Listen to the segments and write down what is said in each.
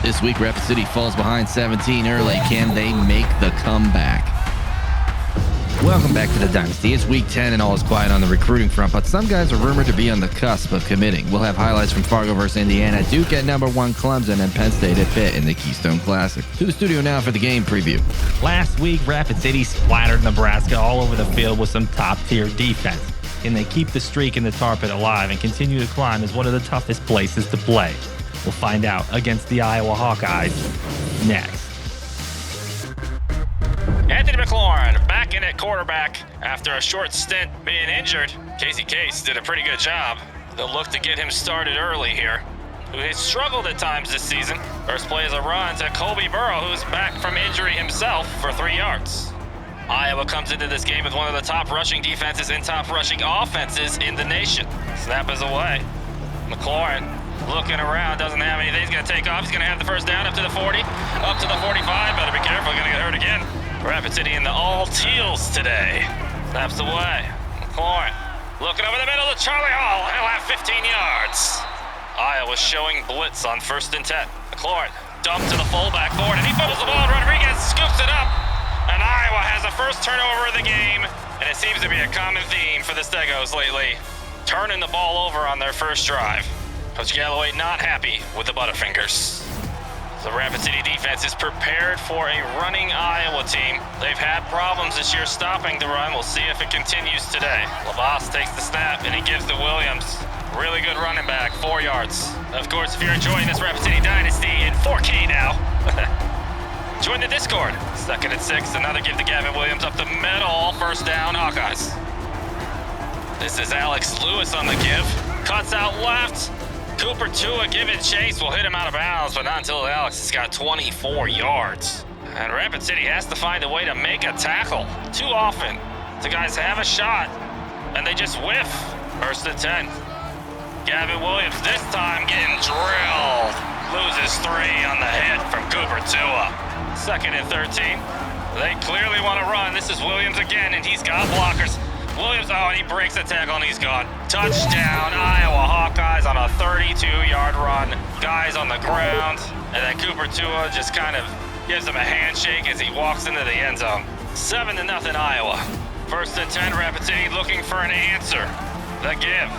This week, Rapid City falls behind 17 early. Can they make the comeback? Welcome back to the Dynasty. It's week 10 and all is quiet on the recruiting front, but some guys are rumored to be on the cusp of committing. We'll have highlights from Fargo versus Indiana, Duke at number 1 Clemson, and Penn State at Pitt in the Keystone Classic. To the studio now for the game preview. Last week, Rapid City splattered Nebraska all over the field with some top-tier defense. Can they keep the streak in the tar pit alive and continue to climb as one of the toughest places to play? We'll find out against the Iowa Hawkeyes next. Anthony McLaurin back in at quarterback after a short stint being injured. Casey Case did a pretty good job. They'll look to get him started early here, who has struggled at times this season. First play is a run to Colby Burrow, who's back from injury himself for 3 yards. Iowa comes into this game with one of the top rushing defenses and top rushing offenses in the nation. Snap is away. McLaurin looking around, doesn't have anything. He's going to take off. He's going to have the first down up to the 40, up to the 45. Better be careful, going to get hurt again. Rapid City in the all-teals today. Snaps away. McLaurin looking over the middle to Charlie Hall. He'll have 15 yards. Iowa showing blitz on 1st and 10. McLaurin dumped to the fullback forward, and he fumbles the ball. Rodriguez scoops it up. And Iowa has the first turnover of the game, and it seems to be a common theme for the Stegos lately, turning the ball over on their first drive. Coach Galloway not happy with the Butterfingers. The Rapid City defense is prepared for a running Iowa team. They've had problems this year stopping the run. We'll see if it continues today. LaBasse takes the snap, and he gives to Williams. Really good running back, 4 yards. Of course, if you're enjoying this Rapid City Dynasty in 4K now, join the Discord. 2nd and 6, another give to Gavin Williams up the middle. First down, Hawkeyes. This is Alex Lewis on the give. Cuts out left. Cooper Tua giving chase will hit him out of bounds, but not until Alex has got 24 yards. And Rapid City has to find a way to make a tackle. Too often, the guys have a shot, and they just whiff. 1st and 10. Gavin Williams this time getting drilled. Loses 3 on the hit from Cooper Tua. 2nd and 13. They clearly want to run. This is Williams again, and he's got blockers. Williams, and he breaks the tackle, and he's gone. Touchdown, Iowa Hawkeyes on a 32-yard run. Guys on the ground, and then Cooper Tua just kind of gives him a handshake as he walks into the end zone. 7-0 Iowa. 1st and 10, Rapid City looking for an answer. The give.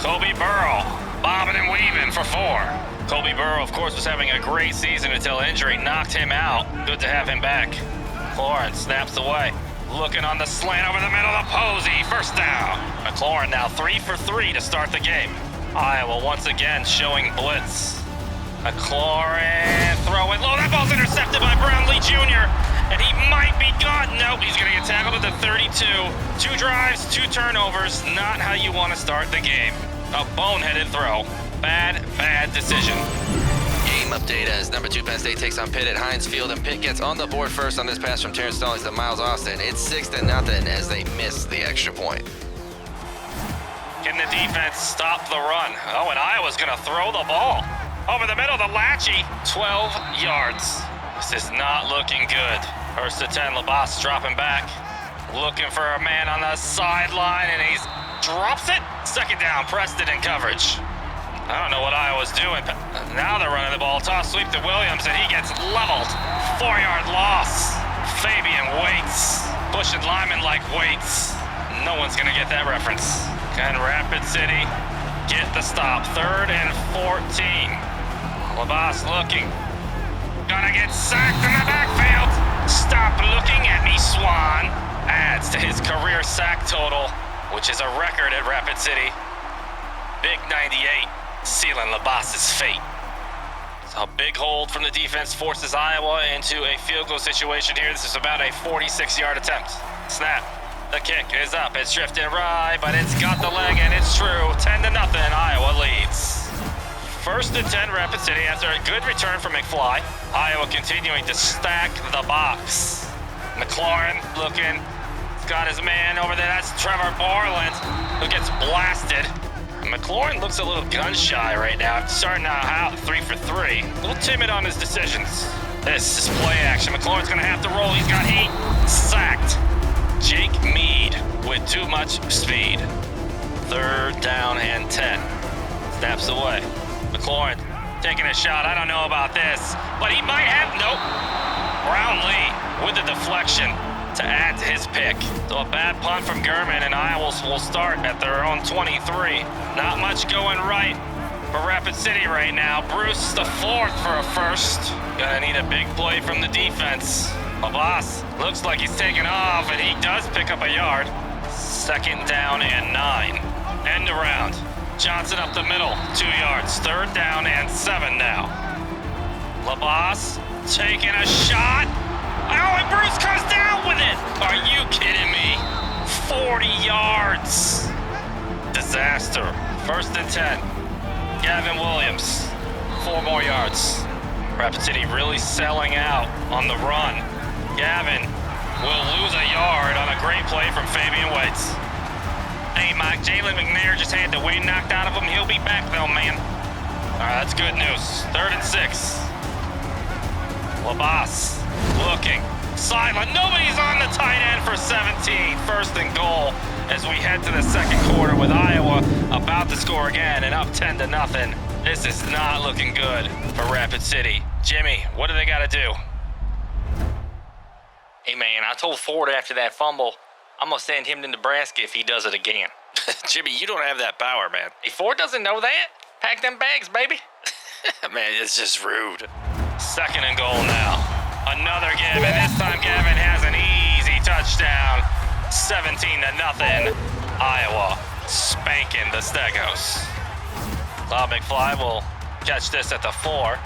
Colby Burrow, bobbing and weaving for 4. Colby Burrow, of course, was having a great season until injury knocked him out. Good to have him back. McLaurin snaps away. Looking on the slant over the middle of Posey. First down. McLaurin now 3 for 3 to start the game. Iowa once again showing blitz. McLaurin throwing low. That ball's intercepted by Brownlee Jr. And he might be gone. Nope, he's going to get tackled at the 32. 2 drives, 2 turnovers. Not how you want to start the game. A boneheaded throw. Bad decision. Game update as number 2 Penn State takes on Pitt at Heinz Field, and Pitt gets on the board first on this pass from Terrence Stallings to Miles Austin. It's 6-0 as they miss the extra point. Can the defense stop the run? Oh, and Iowa's going to throw the ball. Over the middle to Lachey, 12 yards. This is not looking good. 1st and 10, LaBasse dropping back. Looking for a man on the sideline, and he drops it. 2nd down, Preston in coverage. I don't know what Iowa's doing. Now they're running the ball. Toss sweep to Williams, and he gets leveled. 4-yard loss. Fabian Waits. Pushing linemen like Waits. No one's going to get that reference. Can Rapid City get the stop? 3rd and 14. LaBasse looking. Gonna get sacked in the backfield. Stop looking at me, Swan. Adds to his career sack total, which is a record at Rapid City. Big 98. Sealing LaBasse's fate. So a big hold from the defense forces Iowa into a field goal situation here. This is about a 46-yard attempt. Snap. The kick is up. It's drifting right, but it's got the leg, and it's true. 10-0. Iowa leads. 1st and 10, Rapid City after a good return from McFly. Iowa continuing to stack the box. McLaurin looking. He's got his man over there. That's Trevor Borland, who gets blasted. McLaurin looks a little gun-shy right now. Starting out 3 for 3. A little timid on his decisions. This is play action. McLaurin's going to have to roll. He's got 8. Sacked. Jake Mead with too much speed. 3rd down and 10. Snaps away. McLaurin taking a shot. I don't know about this, but he might have. Nope. Brownlee with the deflection to add to his pick. So a bad punt from Gurman, and Iowa will start at their own 23. Not much going right for Rapid City right now. Bruce, the fourth for a first. Gonna need a big play from the defense. Abbas looks like he's taking off, and he does pick up a yard. 2nd down and 9. End around. Johnson up the middle, 2 yards. 3rd down and 7 now. Labas taking a shot. Oh, and Bruce comes down with it. Are you kidding me? 40 yards. Disaster. 1st and 10. Gavin Williams, 4 more yards. Rapid City really selling out on the run. Gavin will lose a yard on a great play from Fabian Waits. Hey, Mike, Jalen McNair just had the wind knocked out of him. He'll be back, though, man. All right, that's good news. 3rd and 6. Labas looking. Silent. Nobody's on the tight end for 17. 1st and goal as we head to the 2nd quarter with Iowa about to score again and up 10-0. This is not looking good for Rapid City. Jimmy, what do they got to do? Hey, man, I told Ford after that fumble, I'm going to send him to Nebraska if he does it again. Jimmy, you don't have that power, man. Hey, Ford doesn't know that. Pack them bags, baby. Man, it's just rude. 2nd and goal now. Another give, and this time Gavin has an easy touchdown. 17-0. Iowa spanking the Stegos. Bob McFly will catch this at the 4.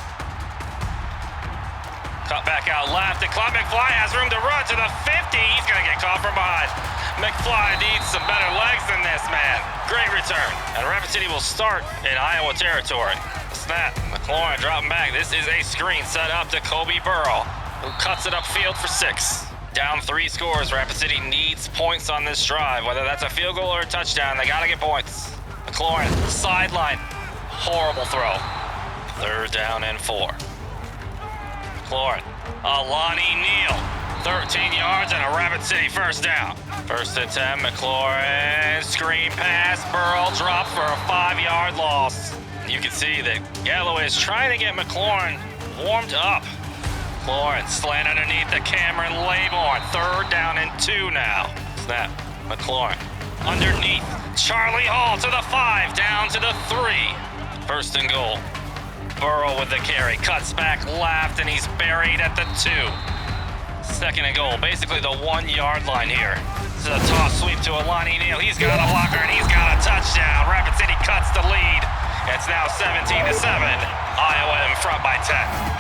Cut back out left, and Claude McFly has room to run to the 50. He's going to get caught from behind. McFly needs some better legs than this, man. Great return. And Rapid City will start in Iowa territory. Snap. McLaurin dropping back. This is a screen set up to Kobe Burrow, who cuts it upfield for 6. Down 3 scores. Rapid City needs points on this drive. Whether that's a field goal or a touchdown, they got to get points. McLaurin, sideline. Horrible throw. 3rd down and 4. McLaurin. Alani Neal. 13 yards and a Rapid City 1st down. 1st and 10. McLaurin. Screen pass. Burrow dropped for a 5-yard loss. You can see that Galloway is trying to get McLaurin warmed up. McLaurin slant underneath the Cameron Laybourne. 3rd down and 2 now. Snap. McLaurin underneath. Charlie Hall to the 5, down to the 3. 1st and goal. Burrow with the carry. Cuts back left, and he's buried at the 2. 2nd and goal. Basically the 1-yard line here. This is a toss sweep to Alani Neal. He's got a blocker, and he's got a touchdown. Rapid City cuts the lead. It's now 17-7. Iowa in front by 10.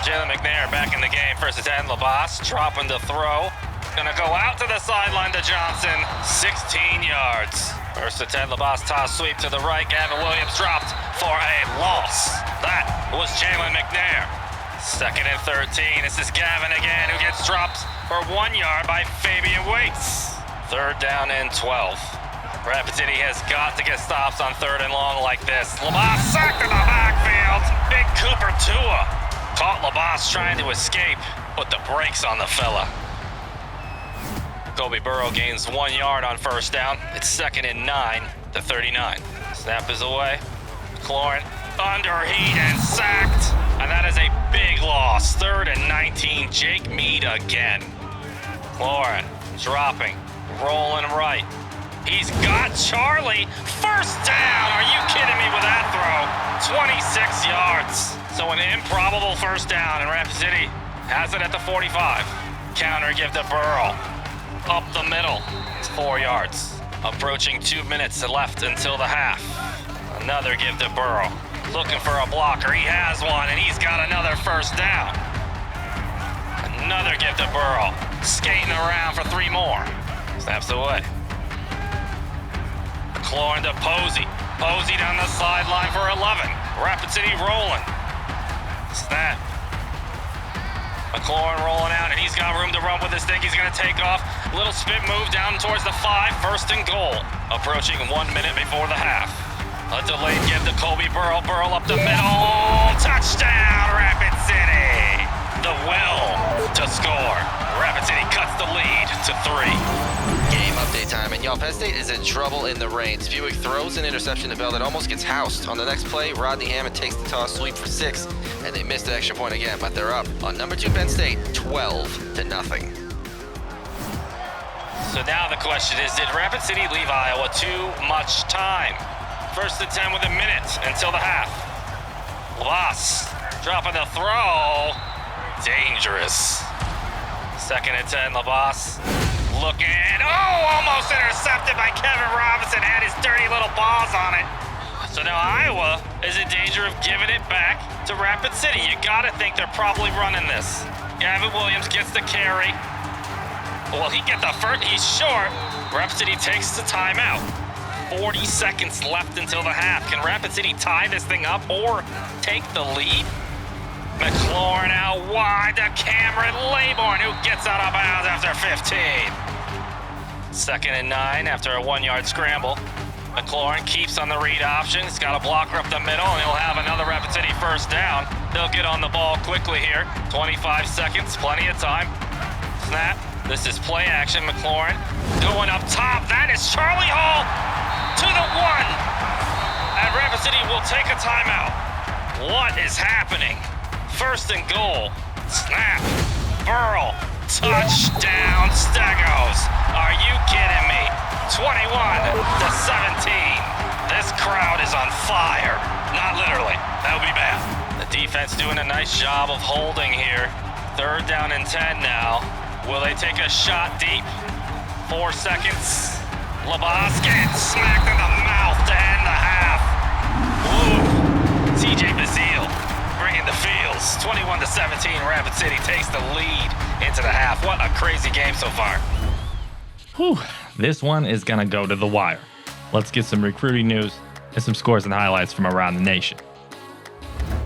Jalen McNair back in the game. 1st and 10. Labas dropping to throw. Gonna go out to the sideline to Johnson. 16 yards. 1st and 10. Labas toss sweep to the right. Gavin Williams dropped for a loss. That was Jalen McNair. 2nd and 13. This is Gavin again, who gets dropped for 1 yard by Fabian Waits. 3rd down and 12. Rapid City has got to get stops on 3rd and long like this. Labas sacked in the backfield. Big Cooper Tua caught Labas trying to escape, put the brakes on the fella. Kobe Burrow gains 1 yard on 1st down. It's 2nd and 9 to 39. Snap is away. McLaurin under heat and sacked. And that is a big loss. 3rd and 19. Jake Mead again. McLaurin dropping, rolling right. He's got Charlie. 1st down. Are you kidding me with that throw? 26 yards. So an improbable 1st down, and Rapid City has it at the 45. Counter give to Burrow. Up the middle. It's 4 yards. Approaching 2 minutes left until the half. Another give to Burrow. Looking for a blocker. He has one, and he's got another 1st down. Another give to Burrow. Skating around for 3 more. Snaps away. McLaurin to Posey. Posey down the sideline for 11. Rapid City rolling. Snap. McLaurin rolling out, and he's got room to run with this thing. He's going to take off. Little spin move down towards the 5. 1st and goal. Approaching 1 minute before the half. A delayed give to Kobe Burrow. Burrow up the middle. Touchdown, Rapid City. The will to score. Rapid City cuts the lead to 3. Game update time, and y'all, Penn State is in trouble in the rain. Spewick throws an interception to Bell that almost gets housed. On the next play, Rodney Hammond takes the toss sweep for 6, and they missed the extra point again, but they're up on number 2 Penn State, 12-0. So now the question is, did Rapid City leave Iowa too much time? 1st and 10 with a minute until the half. Loss, dropping the throw. Dangerous. 2nd and 10, LaBosse looking. Oh, almost intercepted by Kevin Robinson. Had his dirty little balls on it. So now Iowa is in danger of giving it back to Rapid City. You gotta think they're probably running this. Gavin Williams gets the carry. Well, he gets the first. He's short. Rapid City takes the timeout. 40 seconds left until the half. Can Rapid City tie this thing up or take the lead? McLaurin out wide to Cameron Laybourne, who gets out of bounds after 15. 2nd and 9 after a 1-yard scramble. McLaurin keeps on the read option. He's got a blocker up the middle, and he'll have another Rapid City first down. They'll get on the ball quickly here. 25 seconds, plenty of time. Snap. This is play action. McLaurin going up top. That is Charlie Hall to the 1. And Rapid City will take a timeout. What is happening? 1st and goal. Snap. Burl. Touchdown, Stegos. Are you kidding me? 21-17. This crowd is on fire. Not literally. That would be bad. The defense doing a nice job of holding here. 3rd down and 10 now. Will they take a shot deep? 4 seconds. LaBosse gets smacked in the mouth to end the half. Ooh. TJ Bazile bringing the fields. 21-17. Rapid City takes the lead into the half. What a crazy game so far. Whew, this one is going to go to the wire. Let's get some recruiting news and some scores and highlights from around the nation.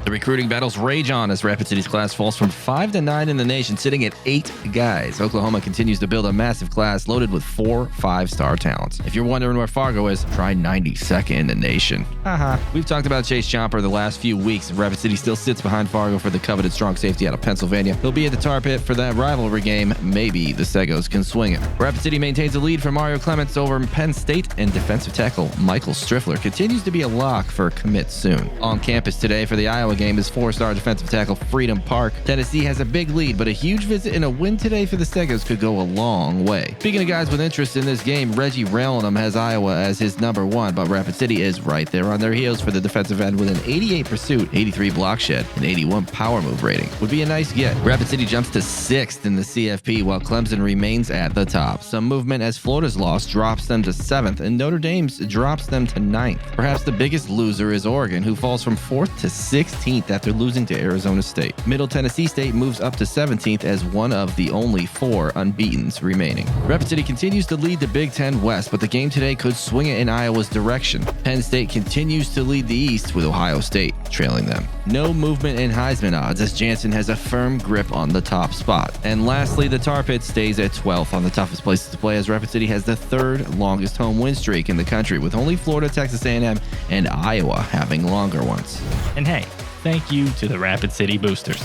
The recruiting battles rage on as Rapid City's class falls from 5 to 9 in the nation, sitting at 8 guys. Oklahoma continues to build a massive class loaded with 4 5-star talents. If you're wondering where Fargo is, try 92nd in the nation. Haha. We've talked about Chase Chomper the last few weeks. Rapid City still sits behind Fargo for the coveted strong safety out of Pennsylvania. He'll be at the tar pit for that rivalry game. Maybe the Segos can swing it. Rapid City maintains a lead for Mario Clements over Penn State, and defensive tackle Michael Striffler continues to be a lock for a commit soon. On campus today for the Iowa game is 4-star defensive tackle Freedom Park. Tennessee has a big lead, but a huge visit and a win today for the Segos could go a long way. Speaking of guys with interest in this game, Reggie Ralenham has Iowa as his number 1, but Rapid City is right there on their heels for the defensive end with an 88 pursuit, 83 block shed, and 81 power move rating. Would be a nice get. Rapid City jumps to 6th in the CFP while Clemson remains at the top. Some movement as Florida's loss drops them to 7th and Notre Dame's drops them to 9th. Perhaps the biggest loser is Oregon, who falls from 4th to 16th after losing to Arizona State. Middle Tennessee State moves up to 17th as one of the only 4 unbeatens remaining. Rapid City continues to lead the Big Ten West, but the game today could swing it in Iowa's direction. Penn State continues to lead the East with Ohio State trailing them. No movement in Heisman odds as Jansen has a firm grip on the top spot. And lastly, the Tar Pit stays at 12th on the toughest places to play as Rapid City has the 3rd longest home win streak in the country, with only Florida, Texas A&M, and Iowa having longer ones. And hey, thank you to the Rapid City Boosters.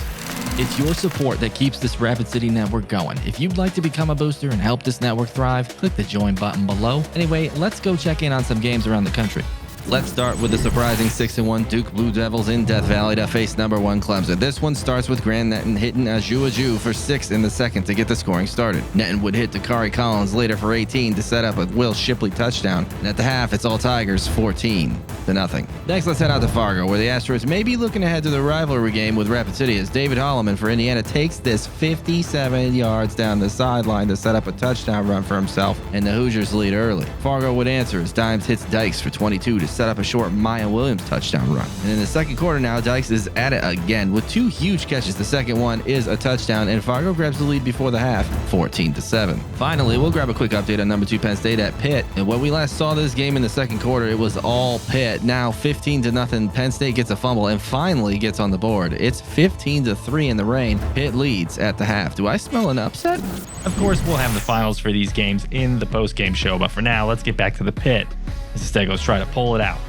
It's your support that keeps this Rapid City network going. If you'd like to become a booster and help this network thrive, click the join button below. Anyway, let's go check in on some games around the country. Let's start with the surprising 6-1 Duke Blue Devils in Death Valley to face number 1 Clemson. This one starts with Grand Netton hitting Aju for 6 in the second to get the scoring started. Netton would hit Dakari Collins later for 18 to set up a Will Shipley touchdown. And at the half, it's all Tigers 14-0. Next, let's head out to Fargo, where the Astros may be looking ahead to the rivalry game with Rapid City as David Holloman for Indiana takes this 57 yards down the sideline to set up a touchdown run for himself, and the Hoosiers lead early. Fargo would answer as Dimes hits Dykes for 22 to set up a short Maya Williams touchdown run. And in the second quarter now, Dykes is at it again with 2 huge catches. The second one is a touchdown, and Fargo grabs the lead before the half, 14-7. Finally, we'll grab a quick update on number 2 Penn State at Pitt. And when we last saw this game in the second quarter, it was all Pitt. Now 15-0, Penn State gets a fumble and finally gets on the board. It's 15-3 in the rain. Pitt leads at the half. Do I smell an upset? Of course, we'll have the finals for these games in the post-game show, but for now, let's get back to the Pit as the Stegos try to pull it out.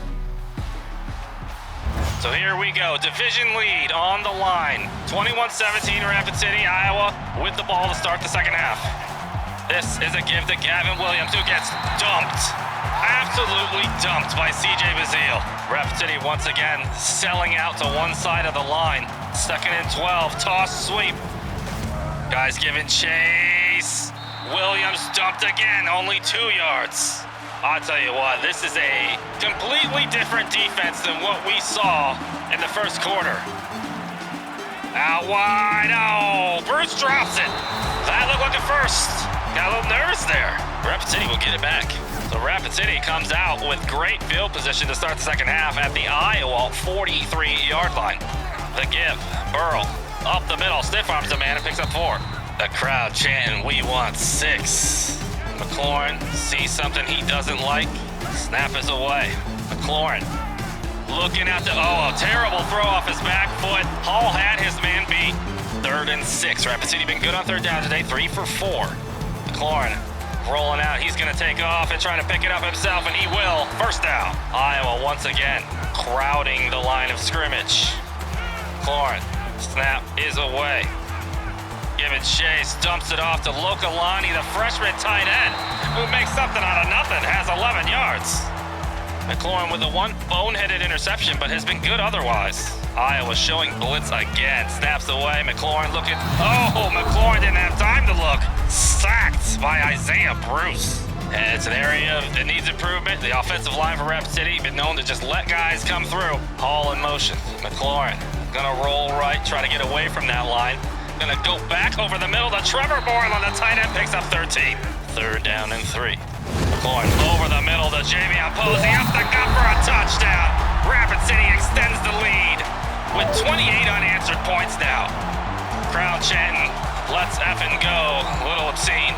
So here we go. Division lead on the line. 21-17 Rapid City, Iowa with the ball to start the second half. This is a give to Gavin Williams, who gets dumped. Absolutely dumped by CJ Bazile. Rapid City once again selling out to one side of the line. 2nd and 12, toss sweep. Guys giving chase. Williams dumped again, only 2 yards. I'll tell you what, this is a completely different defense than what we saw in the first quarter. Out wide, oh, Bruce drops it. That looked like a first. Got a little nervous there. Rapid City will get it back. So Rapid City comes out with great field position to start the second half at the Iowa 43-yard line. The give, Burrow, up the middle, stiff arms the man and picks up 4. The crowd chanting, we want 6. McLaurin sees something he doesn't like. Snap is away. McLaurin looking out to, a terrible throw off his back foot. Hall had his man beat. 3rd and 6. Rapid City been good on 3rd down today, 3 for 4. McLaurin rolling out. He's going to take off and trying to pick it up himself, and he will. 1st down. Iowa once again crowding the line of scrimmage. McLaurin, snap is away. Giving chase, dumps it off to Lokalani, the freshman tight end, who makes something out of nothing, has 11 yards. McLaurin with the one boneheaded interception, but has been good otherwise. Iowa showing blitz again, snaps away. McLaurin looking, McLaurin didn't have time to look. Sacked by Isaiah Bruce. And it's an area that needs improvement. The offensive line for Rapid City been known to just let guys come through. Hall in motion. McLaurin gonna roll right, try to get away from that line. Gonna go back over the middle to Trevor Bourne on the tight end, picks up 13. 3rd down and 3. McLaurin over the middle to Javion Posey, up the gut for a touchdown. Rapid City extends the lead with 28 unanswered points now. Crowd chanting, let's effing go. A little obscene.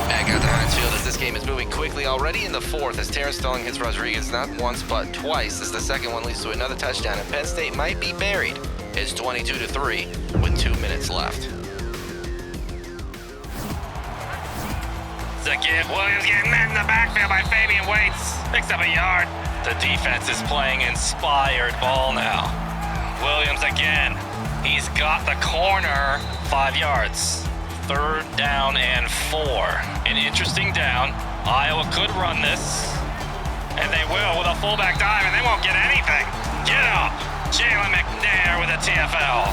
Back out to Heinz Field as this game is moving quickly already in the 4th as Terrence Stelling hits Rodriguez not once but twice as the second one leads to another touchdown and Penn State might be buried. It's 22-3 with 2 minutes left. The give, Williams getting met in the backfield by Fabian Waits. Picks up a yard. The defense is playing inspired ball now. Williams again. He's got the corner, 5 yards. 3rd down and 4. An interesting down. Iowa could run this, and they will with a fullback dive, and they won't get anything. Get up. Jalen McNair with a TFL.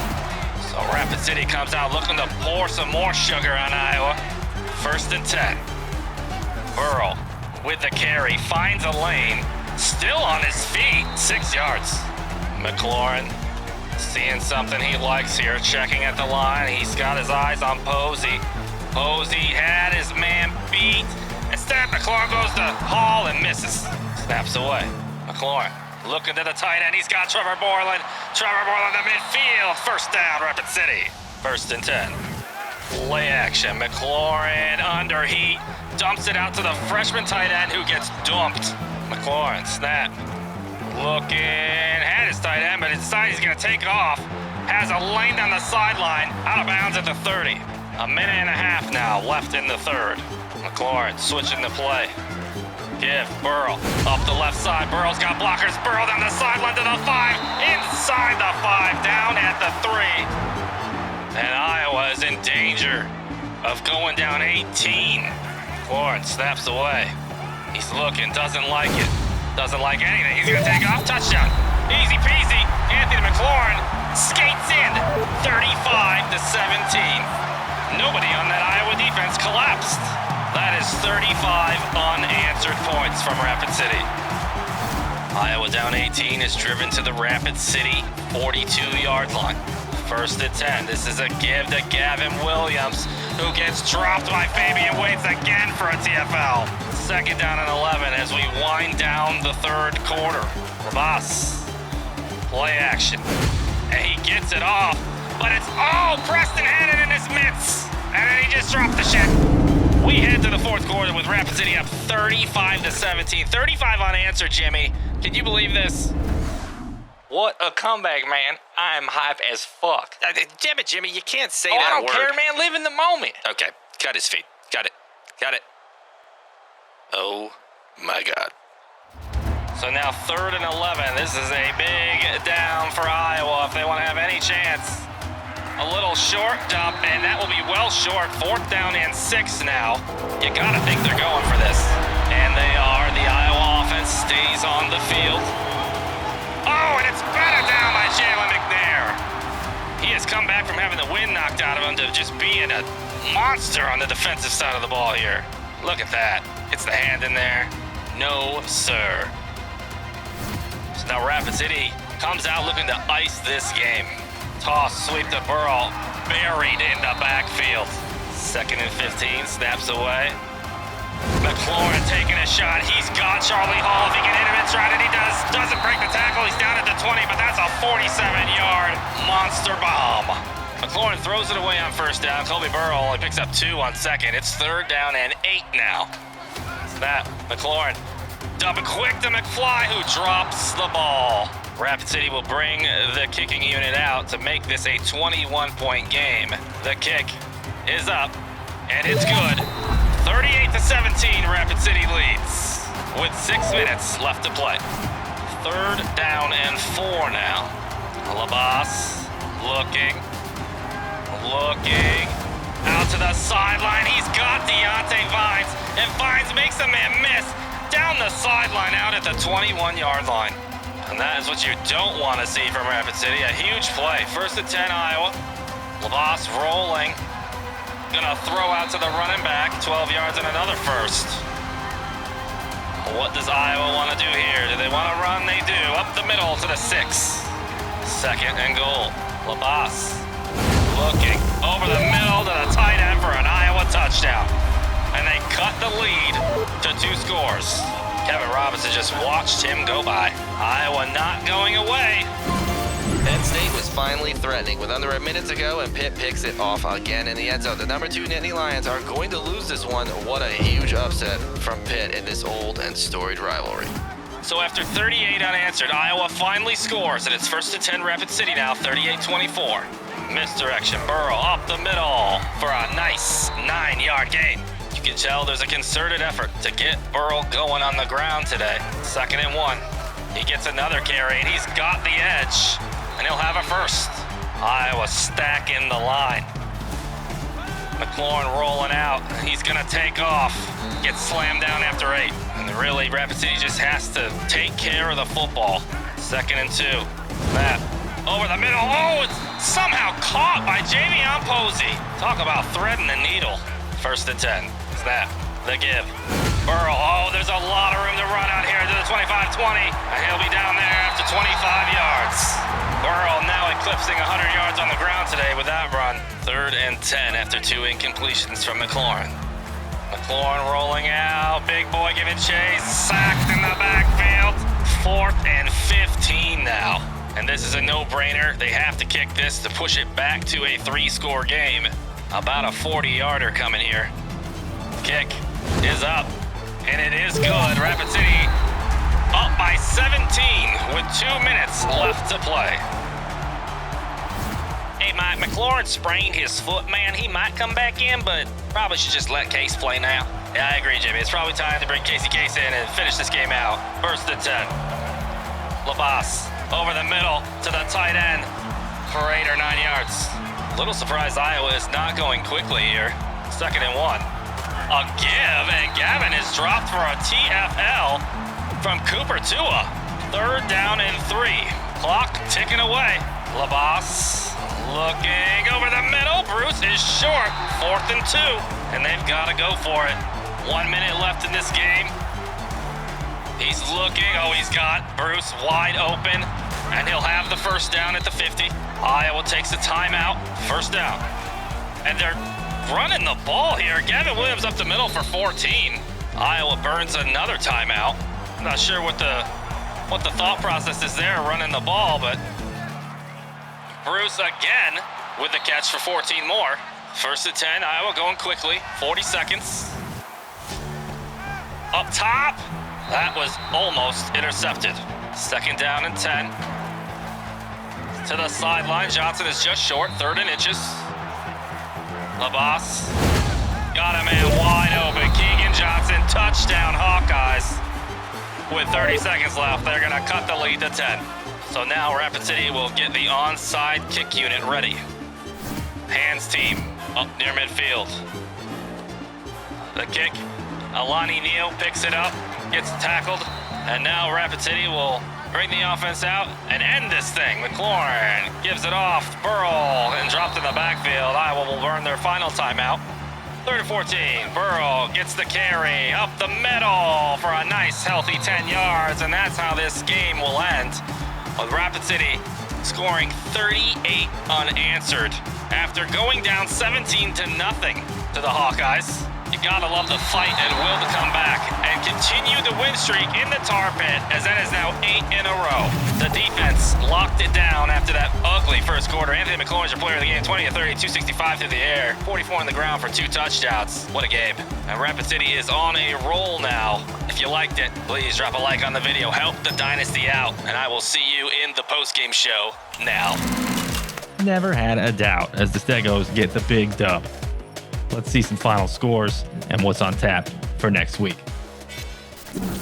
So Rapid City comes out looking to pour some more sugar on Iowa. 1st and 10. Burrow with the carry, finds a lane, still on his feet, 6 yards. McLaurin seeing something he likes here, checking at the line. He's got his eyes on Posey. Posey had his man beat. Instead, McLaurin goes to Hall and misses. Snaps away. McLaurin looking to the tight end. He's got Trevor Borland. Trevor Borland to midfield. 1st down, Rapid City. 1st and 10. Play action. McLaurin under heat. Dumps it out to the freshman tight end who gets dumped. McLaurin, snap. Looking, had his tight end, but decides he's going to take off. Has a lane down the sideline, out of bounds at the 30. A minute and a half now left in the 3rd. McLaurin switching the play. Give, Burrow, up the left side. Burrow's got blockers. Burrow down the sideline to the 5. Inside the 5, down at the 3. And Iowa is in danger of going down 18. McLaurin snaps away. He's looking, doesn't like it. Doesn't like anything. He's gonna take off, touchdown. Easy peasy. Anthony McLaurin skates in, 35-17. Nobody on that Iowa defense collapsed. That is 35 unanswered points from Rapid City. Iowa down 18 is driven to the Rapid City 42-yard line. 1st and 10. This is a give to Gavin Williams, who gets dropped by Fabian Waits again for a TFL. 2nd down and 11 as we wind down the 3rd quarter. Rabas, play action. And he gets it off, but it's, Preston had it in his mitts. And then he just dropped the shit. We head to the 4th quarter with Rapid City up 35-17. 35 unanswered, Jimmy. Can you believe this? What a comeback, man. I'm hype as fuck. Damn it, Jimmy, you can't say I that don't word. care, man. Live in the moment. Okay, cut his feet. Got it. Oh, my God. So now 3rd and 11. This is a big down for Iowa if they want to have any chance A little short dump, and that will be well short. 4th down and 6 now. You gotta think they're going for this. And they are. The Iowa offense stays on the field. Oh, and it's batted down by Jalen McNair. He has come back from having the wind knocked out of him to just being a monster on the defensive side of the ball here. Look at that. It's the hand in there. No, sir. So now Rapid City comes out looking to ice this game. Toss, sweep to Burrell, buried in the backfield. 2nd and 15, snaps away. McLaurin taking a shot. He's got Charlie Hall. If he can hit him in stride, and he does. Doesn't break the tackle. He's down at the 20, but that's a 47-yard monster bomb. McLaurin throws it away on 1st down. Colby Burrell only picks up 2 on 2nd. It's 3rd down and 8 now. Snap, McLaurin. Dump it quick to McFly, who drops the ball. Rapid City will bring the kicking unit out to make this a 21-point game. The kick is up, and it's good. 38-17, Rapid City leads with 6 minutes left to play. 3rd down and 4 now. Labas looking, out to the sideline. He's got Deontay Vines, and Vines makes the man miss down the sideline out at the 21-yard line. And that is what you don't want to see from Rapid City. A huge play. 1st and 10, Iowa. Labas rolling. Gonna throw out to the running back. 12 yards and another 1st. What does Iowa want to do here? Do they want to run? They do. Up the middle to the 6. 2nd and goal. Labas looking over the middle to the tight end for an Iowa touchdown. And they cut the lead to 2 scores. Kevin Robinson just watched him go by. Iowa not going away. Penn State was finally threatening with under a minute to go, and Pitt picks it off again in the end zone. The number 2 Nittany Lions are going to lose this one. What a huge upset from Pitt in this old and storied rivalry. So after 38 unanswered, Iowa finally scores, and it's 1st and 10 Rapid City now, 38-24. Misdirection, Burrow up the middle for a nice 9-yard gain. You can tell there's a concerted effort to get Burrow going on the ground today. 2nd and 1. He gets another carry, and he's got the edge, and he'll have a 1st. Iowa stacking the line. McLaurin rolling out. He's going to take off. Gets slammed down after 8. And really, Rapid City just has to take care of the football. 2nd and 2. Snap. Over the middle. Oh, it's somehow caught by Javion Posey. Talk about threading the needle. 1st and 10. Snap. The give. Burrow. Oh, there's a lot of room to run out here to the 25-20. And he'll be down there after 25 yards. Burrow now eclipsing 100 yards on the ground today with that run. 3rd and 10 after 2 incompletions from McLaurin. McLaurin rolling out. Big boy giving chase. Sacked in the backfield. 4th and 15 now. And this is a no-brainer. They have to kick this to push it back to a 3-score game. About a 40-yarder coming here. Kick is up, and it is good. Rapid City up by 17 with 2 minutes left to play. Hey, Mike, McLaurin sprained his foot, man. He might come back in, but probably should just let Case play now. Yeah, I agree, Jimmy. It's probably time to bring Casey Case in and finish this game out. 1st and 10. Labas over the middle to the tight end for 8 or 9 yards. Little surprised Iowa is not going quickly here. 2nd and 1. A give, and Gavin is dropped for a TFL from Cooper Tua. 3rd down and 3. Clock ticking away. Labas looking over the middle. Bruce is short. 4th and 2, and they've got to go for it. 1 minute left in this game. He's looking. Oh, he's got Bruce wide open, and he'll have the 1st down at the 50. Iowa takes a timeout. 1st down. And they're running the ball here. Gavin Williams up the middle for 14. Iowa burns another timeout. I'm not sure what the thought process is there running the ball, but Bruce again with the catch for 14 more. 1st and 10, Iowa going quickly. 40 seconds. Up top. That was almost intercepted. 2nd down and 10. To the sideline. Johnson is just short. 3rd and inches. Labas got a man wide open. Keegan Johnson, touchdown Hawkeyes. With 30 seconds left, they're going to cut the lead to 10. So now Rapid City will get the onside kick unit ready. Hands team up near midfield. The kick. Alani Neal picks it up, gets tackled, and now Rapid City will bring the offense out and end this thing. McLaurin gives it off. Burrell and dropped in the backfield. Iowa will burn their final timeout. 3rd and 14. Burrell gets the carry up the middle for a nice, healthy 10 yards, and that's how this game will end. With Rapid City scoring 38 unanswered after going down 17-0 to the Hawkeyes. You gotta love the fight and will to come back and continue the win streak in the tar pit, as that is now 8 in a row. The defense locked it down after that ugly first quarter. Anthony McLaurin is your player of the game, 20 of 30, 265 through the air, 44 on the ground for 2 touchdowns. What a game. And Rapid City is on a roll now. If you liked it, please drop a like on the video. Help the Dynasty out, and I will see you in the post-game show now. Never had a doubt as the Stegos get the big dub. Let's see some final scores and what's on tap for next week.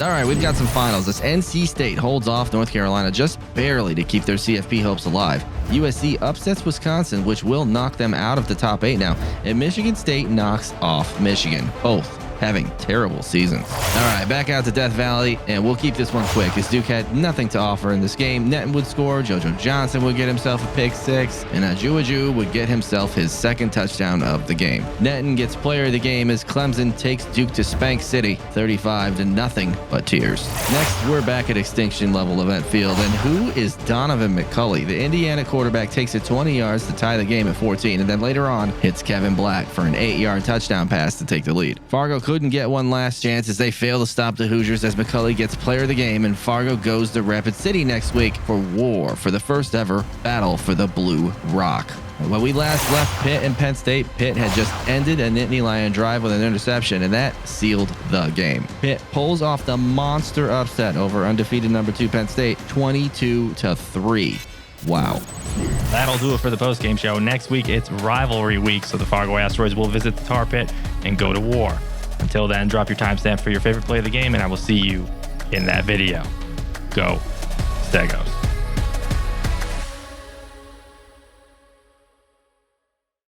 All right, we've got some finals. As NC State holds off North Carolina just barely to keep their CFP hopes alive. USC upsets Wisconsin, which will knock them out of the top 8 now. And Michigan State knocks off Michigan, both having terrible seasons. All right, back out to Death Valley, and we'll keep this one quick as Duke had nothing to offer in this game. Netton would score, JoJo Johnson would get himself a pick 6, and Ajuaju would get himself his 2nd touchdown of the game. Netton gets player of the game as Clemson takes Duke to Spank City, 35-0 but tears. Next, we're back at Extinction Level Event Field, and who is Donovan McCulley? The Indiana quarterback takes it 20 yards to tie the game at 14, and then later on hits Kevin Black for an 8-yard touchdown pass to take the lead. Fargo couldn't get one last chance as they fail to stop the Hoosiers as McCulley gets player of the game, and Fargo goes to Rapid City next week for war for the first ever battle for the Blue Rock. When we last left Pitt and Penn State, Pitt had just ended a Nittany Lion drive with an interception, and that sealed the game. Pitt pulls off the monster upset over undefeated number 2 Penn State, 22-3. Wow. That'll do it for the post-game show. Next week, it's rivalry week, so the Fargo Asteroids will visit the tar pit and go to war. Until then, drop your timestamp for your favorite play of the game, and I will see you in that video. Go Stegos.